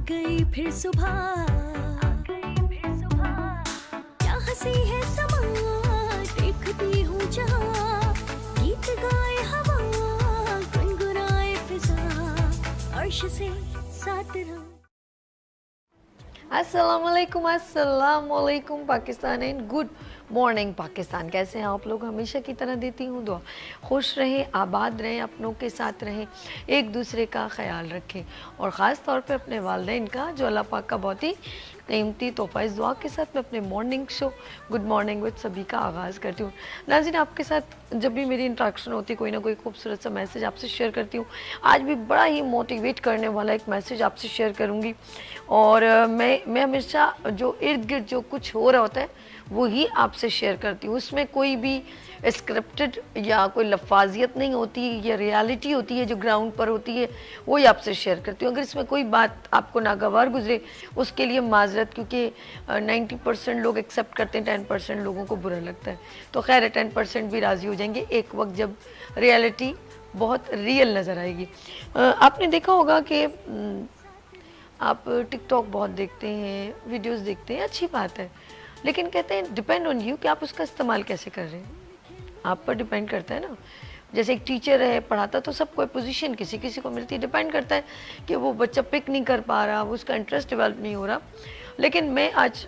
गई फिर सुबह, क्या हंसी है समा, देखती हूँ जहाँ, गीत गाए हवा, गुनगुनाए फिजा, अर्श से साथ रहो। अस्सलामुअलैकुम Pakistan and good morning Pakistan. कैसे हैं आप लोग? हमेशा की तरह देती हूँ दुआ, खुश रहें, आबाद रहें, अपनों के साथ रहें, एक दूसरे का ख्याल रखें और ख़ास तौर पे अपने वालिदैन का, जो अल्लाह पाक का बहुत ही कीमती तोहफ़ा। इस दुआ के साथ मैं अपने morning show good morning with सभी का आगाज़ करती हूँ। नाज़रीन, आपके साथ जब भी मेरी इंट्रैक्शन होती है, कोई ना कोई खूबसूरत सा मैसेज आपसे शेयर करती हूँ। आज भी बड़ा ही मोटिवेट करने वाला एक मैसेज आपसे शेयर करूँगी और मैं हमेशा जो इर्द गिर्द जो कुछ हो रहा होता है वो ही आपसे शेयर करती हूँ। उसमें कोई भी स्क्रिप्टेड या कोई लफाजियत नहीं होती, ये रियलिटी होती है जो ग्राउंड पर होती है, वही आपसे शेयर करती हूँ। अगर इसमें कोई बात आपको नागवार गुजरे उसके लिए माजरत, क्योंकि 90% लोग एक्सेप्ट करते हैं, 10% लोगों को बुरा लगता है। तो खैर 10% भी राज़ी हो जाएंगे एक वक्त जब रियलिटी बहुत रियल नज़र आएगी। आपने देखा होगा कि आप टिकटॉक बहुत देखते हैं, वीडियोस देखते हैं, अच्छी बात है, लेकिन कहते हैं डिपेंड ऑन यू कि आप उसका इस्तेमाल कैसे कर रहे हैं, आप पर डिपेंड करता है ना। जैसे एक टीचर है, पढ़ाता तो सबको पोजीशन किसी किसी को मिलती है, डिपेंड करता है कि वो बच्चा पिक नहीं कर पा रहा, वो उसका इंटरेस्ट डेवलप नहीं हो रहा। लेकिन मैं आज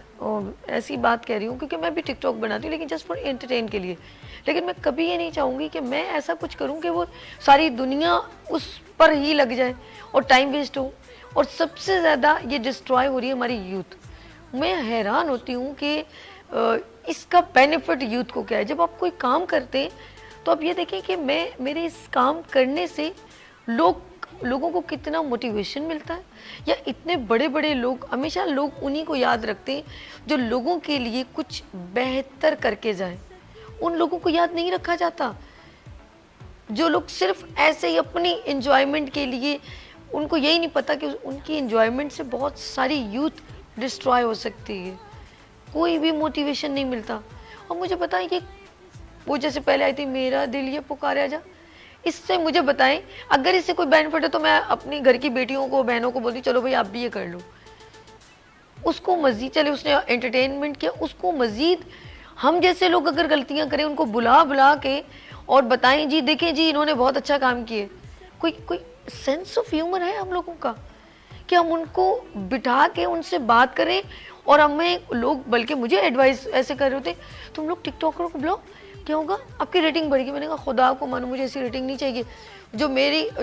ऐसी बात कह रही हूँ क्योंकि मैं भी टिकटॉक बनाती हूँ, लेकिन जस्ट फॉर एंटरटेन के लिए। लेकिन मैं कभी ये नहीं चाहूँगी कि मैं ऐसा कुछ करूँ कि वो सारी दुनिया उस पर ही लग जाए और टाइम वेस्ट हो। और सबसे ज़्यादा ये डिस्ट्रॉय हो रही है हमारी यूथ। मैं हैरान होती हूँ कि इसका बेनिफिट यूथ को क्या है। जब आप कोई काम करते हैं तो आप ये देखें कि मेरे इस काम करने से लोगों को कितना मोटिवेशन मिलता है, या इतने बड़े बड़े लोग, हमेशा लोग उन्हीं को याद रखते हैं जो लोगों के लिए कुछ बेहतर करके जाएं। उन लोगों को याद नहीं रखा जाता जो लोग सिर्फ ऐसे ही अपनी एंजॉयमेंट के लिए, उनको यही नहीं पता कि उनकी एंजॉयमेंट से बहुत सारी यूथ डिस्ट्रॉय हो सकती है। कोई भी मोटिवेशन नहीं मिलता। और मुझे बताएं कि वो जैसे पहले आई थी मेरा दिल ये पुकारे आजा, इससे मुझे बताएं अगर इससे कोई बेनिफिट है तो मैं अपनी घर की बेटियों को, बहनों को बोलती चलो भाई आप भी ये कर लो। उसको मजीद, चले उसने एंटरटेनमेंट किया, उसको मजीद हम जैसे लोग अगर गलतियां करें उनको बुला बुला के और बताएं जी देखें जी इन्होंने बहुत अच्छा काम किए। कोई सेंस ऑफ ह्यूमर है हम लोगों का कि हम उनको बिठा के उनसे बात करें। और हमें लोग, बल्कि मुझे एडवाइस ऐसे कर रहे होते, तुम लोग टिकटॉकर को बुलाओ, क्या होगा आपकी रेटिंग बढ़ेगी। मैंने कहा खुदा को मानो मुझे ऐसी रेटिंग नहीं चाहिए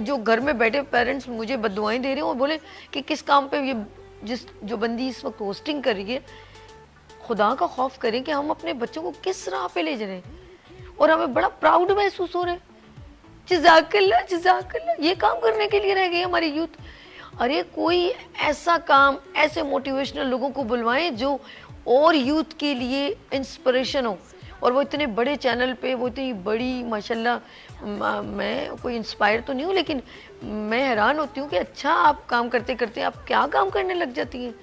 जो घर में बैठे पेरेंट्स मुझे बददुआएं दे रहे हो और बोले कि किस काम पे ये जो बंदी इस वक्त होस्टिंग कर रही है। खुदा का खौफ करें कि हम अपने बच्चों को किस राह पे ले जा रहे हैं और हमें बड़ा प्राउड महसूस हो रहा है। जज़ाकल्लाह जज़ाकल्लाह, ये काम करने के लिए रह गई हमारी यूथ। अरे कोई ऐसा काम, ऐसे मोटिवेशनल लोगों को बुलवाएं जो और यूथ के लिए इंस्पिरेशन हो। और वो इतने बड़े चैनल पे, वो इतनी बड़ी माशाल्लाह, मैं कोई इंस्पायर तो नहीं हूँ, लेकिन मैं हैरान होती हूँ कि अच्छा आप काम करते करते आप क्या काम करने लग जाती हैं।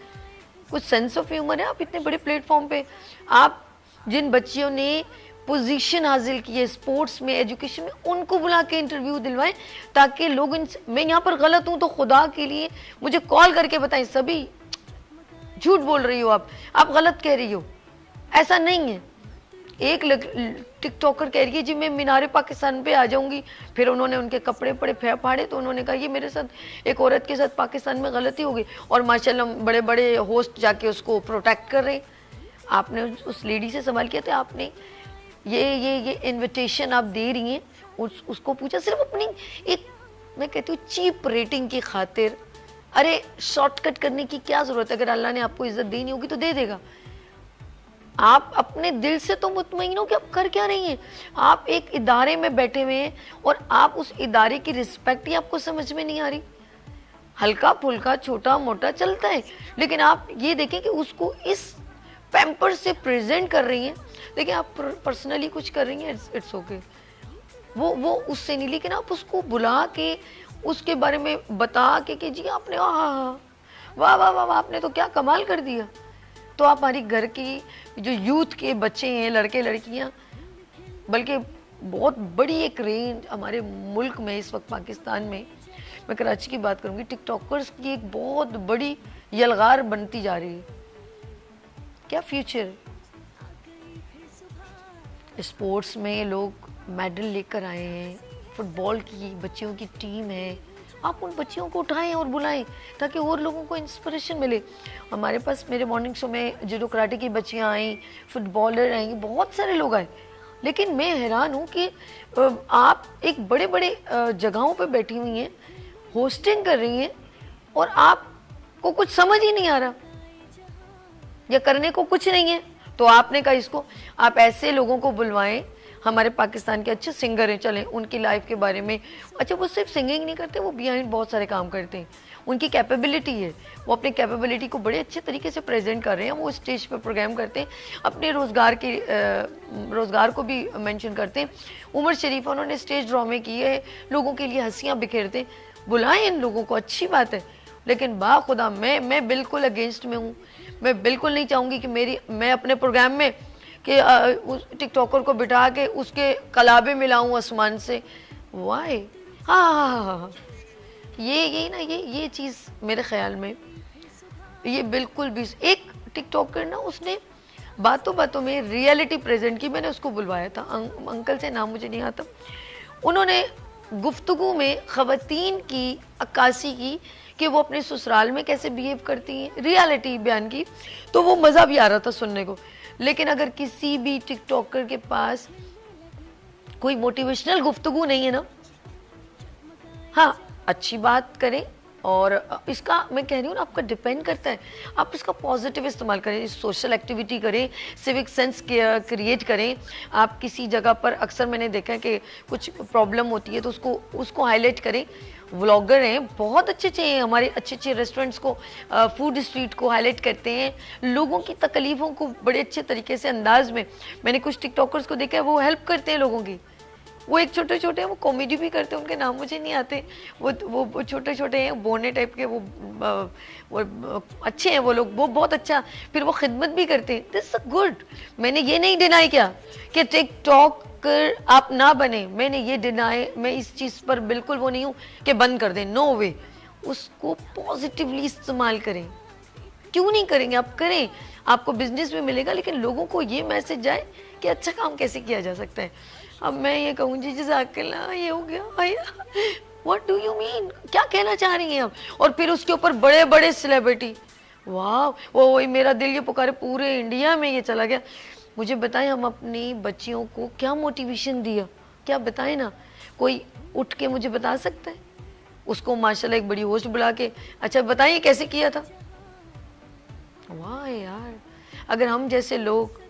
कुछ सेंस ऑफ ह्यूमर है। आप इतने बड़े प्लेटफॉर्म पे, आप जिन बच्चियों ने पोजीशन हासिल की है स्पोर्ट्स में, एजुकेशन में, उनको बुला के इंटरव्यू दिलवाएं ताकि लोग मैं यहाँ पर गलत हूँ तो खुदा के लिए मुझे कॉल करके बताएं सभी झूठ बोल रही हो, आप गलत कह रही हो, ऐसा नहीं है। एक टिकटॉकर कह रही है जी मैं मीनारे पाकिस्तान पे आ जाऊंगी, फिर उन्होंने उनके कपड़े पड़े फाड़े तो उन्होंने कहा ये मेरे साथ एक औरत के साथ पाकिस्तान में गलती हो गई, और माशाल्लाह बड़े बड़े होस्ट जाके उसको प्रोटेक्ट कर रहे हैं। आपने उस लेडी से सवाल किया था, आपने ये इनविटेशन आप दे रही हैं, उसको पूछा सिर्फ अपनी एक, मैं कहती हूँ चीप रेटिंग की खातिर। अरे शॉर्टकट करने की क्या ज़रूरत है? अगर अल्लाह ने आपको इज्जत देनी होगी तो दे देगा। आप अपने दिल से तो मुतमईन हो कि आप कर क्या रही हैं। आप एक इदारे में बैठे हुए हैं और आप उस इदारे की रिस्पेक्ट ही आपको समझ में नहीं आ रही। हल्का फुल्का छोटा मोटा चलता है, लेकिन आप ये देखें कि उसको इस पैम्पर से प्रेजेंट कर रही हैं। देखिए आप पर्सनली कुछ कर रही हैं, इट्स ओके, वो उससे नहीं, लेकिन आप उसको बुला के उसके बारे में बता के कि जी आपने वाह वाह वाह वाह आपने तो क्या कमाल कर दिया। तो आप हमारी घर की जो यूथ के बच्चे हैं, लड़के लड़कियां, बल्कि बहुत बड़ी एक रेंज हमारे मुल्क में इस वक्त पाकिस्तान में मैं कराची की बात करूँगी, टिकटॉकर्स की एक बहुत बड़ी यलगार बनती जा रही है। क्या फ्यूचर? स्पोर्ट्स में लोग मेडल लेकर आए हैं, फुटबॉल की बच्चियों की टीम है, आप उन बच्चियों को उठाएं और बुलाएं ताकि और लोगों को इंस्पिरेशन मिले। हमारे पास मेरे मॉर्निंग शो में जूडो कराटे की बच्चियां आई, फुटबॉलर आई, बहुत सारे लोग आए, लेकिन मैं हैरान हूँ कि आप एक बड़े बड़े जगहों पे बैठी हुई हैं, होस्टिंग कर रही हैं और आपको कुछ समझ ही नहीं आ रहा या करने को कुछ नहीं है। तो आपने कहा इसको आप ऐसे लोगों को बुलवाएं, हमारे पाकिस्तान के अच्छे सिंगर हैं, चलें उनकी लाइफ के बारे में। अच्छा, वो सिर्फ सिंगिंग नहीं करते, वो बिहाइंड बहुत सारे काम करते हैं, उनकी कैपेबिलिटी है, वो अपनी कैपेबिलिटी को बड़े अच्छे तरीके से प्रेजेंट कर रहे हैं। वो स्टेज पर प्रोग्राम करते हैं, अपने रोज़गार को भी मेंशन करते हैं। उमर शरीफ उन्होंने स्टेज ड्रामे किए हैं, लोगों के लिए हंसियाँ बिखेरते हैं। बुलाएं इन लोगों को, अच्छी बात है, लेकिन बाखुदा मैं बिल्कुल अगेंस्ट में हूँ। मैं बिल्कुल नहीं चाहूँगी कि मैं अपने प्रोग्राम में कि उस टिकटॉकर को बिठा के उसके कलाबे मिलाऊं आसमान से। वाई? हाँ, ये चीज़ मेरे ख्याल में ये बिल्कुल भी। एक टिकटॉकर ना, उसने बातों में रियलिटी प्रेजेंट की, मैंने उसको बुलवाया था, अंकल से नाम मुझे नहीं आता। उन्होंने गुफ्तगू में ख़वातीन की अक्कासी की कि वो अपने ससुराल में कैसे बिहेव करती हैं, रियलिटी बयान की, तो वो मज़ा भी आ रहा था सुनने को। लेकिन अगर किसी भी टिकटॉकर के पास कोई मोटिवेशनल गुफ्तगू नहीं है ना, हाँ अच्छी बात करें, और इसका मैं कह रही हूँ ना, आपका डिपेंड करता है, आप इसका पॉजिटिव इस्तेमाल करें, सोशल एक्टिविटी करें, सिविक सेंस क्रिएट करें। आप किसी जगह पर, अक्सर मैंने देखा है कि कुछ प्रॉब्लम होती है तो उसको हाईलाइट करें। व्लॉगर हैं, बहुत अच्छे हैं, हमारे अच्छे रेस्टोरेंट्स को, फूड स्ट्रीट को हाईलाइट करते हैं, लोगों की तकलीफ़ों को बड़े अच्छे तरीके से अंदाज में। मैंने कुछ टिकटॉकर्स को देखा है, वो हेल्प करते हैं लोगों की। वो एक छोटे हैं, वो कॉमेडी भी करते हैं, उनके नाम मुझे नहीं आते, वो छोटे हैं, बोने टाइप के, वो अच्छे हैं वो लोग, वो बहुत अच्छा, फिर वो खिदमत भी करते हैं। This good. मैंने ये नहीं डिनाई किया कि टिकटॉकर आप ना बने, मैंने ये डिनाई, मैं इस चीज़ पर बिल्कुल वो नहीं हूँ कि बंद कर दें, नो वे। उसको पॉजिटिवली इस्तेमाल करें, क्यों नहीं करेंगे, आप करें, आपको बिजनेस में मिलेगा, लेकिन लोगों को ये मैसेज जाए कि अच्छा काम कैसे किया जा सकता है। अब मैं ये कहूँ जी जज़ाकल्लाह, ये हो गया भैया, व्हाट डू यू मीन, क्या कहना चाह रही हैं आप? और फिर उसके ऊपर बड़े सेलिब्रिटी, वाह, वही मेरा दिल ये पुकारे, पूरे इंडिया में ये चला गया। मुझे बताएं, हम अपनी बच्चियों को क्या मोटिवेशन दिया, क्या बताएं ना, कोई उठ के मुझे बता सकता है? उसको माशाल्लाह एक बड़ी होस्ट बुला के, अच्छा बताइए कैसे किया था। वाह यार, अगर हम जैसे लोग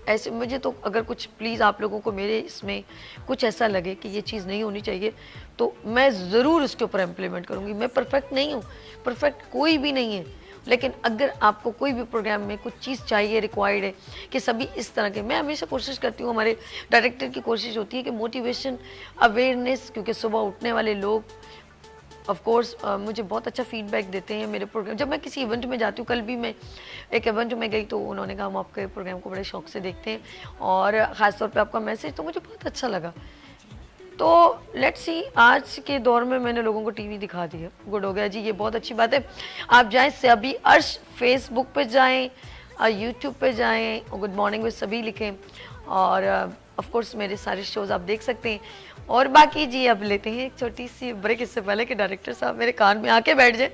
ऐसे, मुझे तो अगर कुछ प्लीज़ आप लोगों को मेरे इसमें कुछ ऐसा लगे कि ये चीज़ नहीं होनी चाहिए, तो मैं ज़रूर उसके ऊपर इम्प्लीमेंट करूँगी। मैं परफेक्ट नहीं हूँ, परफेक्ट कोई भी नहीं है, लेकिन अगर आपको कोई भी प्रोग्राम में कुछ चीज़ चाहिए, रिक्वायर्ड है कि सभी इस तरह के, मैं हमेशा कोशिश करती हूँ, हमारे डायरेक्टर की कोशिश होती है कि मोटिवेशन, अवेयरनेस, क्योंकि सुबह उठने वाले लोग ऑफ कोर्स मुझे बहुत अच्छा फीडबैक देते हैं मेरे प्रोग्राम। जब मैं किसी इवेंट में जाती हूँ, कल भी मैं एक इवेंट में गई तो उन्होंने कहा हम आपके प्रोग्राम को बड़े शौक से देखते हैं, और ख़ास तौर पे आपका मैसेज तो मुझे बहुत अच्छा लगा। तो लेट्स सी, आज के दौर में मैंने लोगों को टीवी दिखा दिया, गुड हो गया जी, ये बहुत अच्छी बात है। आप जाएँ सभी अर्श फेसबुक पे जाएँ, यूट्यूब पे जाएँ, गुड मॉर्निंग विद सभी लिखें, और ऑफ कोर्स मेरे सारे शोज़ आप देख सकते हैं। और बाकी जी अब लेते हैं एक छोटी सी ब्रेक, इससे पहले कि डायरेक्टर साहब मेरे कान में आके बैठ जाए।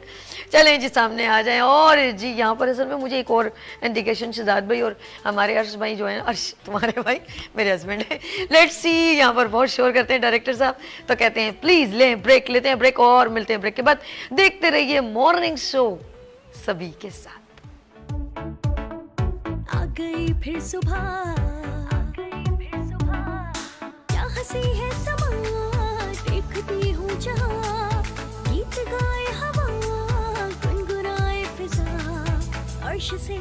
चलें जी, सामने आ जाएं। और जी यहाँ पर असल में मुझे एक और इंडिकेशन, शहजाद भाई और हमारे अर्श भाई जो है, अर्श तुम्हारे भाई मेरे हस्बैंड है, लेट्स सी, यहाँ पर बहुत शोर करते हैं डायरेक्टर साहब, तो कहते हैं प्लीज़ लें ब्रेक, लेते हैं ब्रेक और मिलते हैं ब्रेक के बाद। देखते रहिए मॉर्निंग शो सभी के साथ। आ गई फिर सुबह, हंसी है समा, देखती हूँ जहाँ, गीत गाए हवा, गुनगुनाए फिजा, अर्श से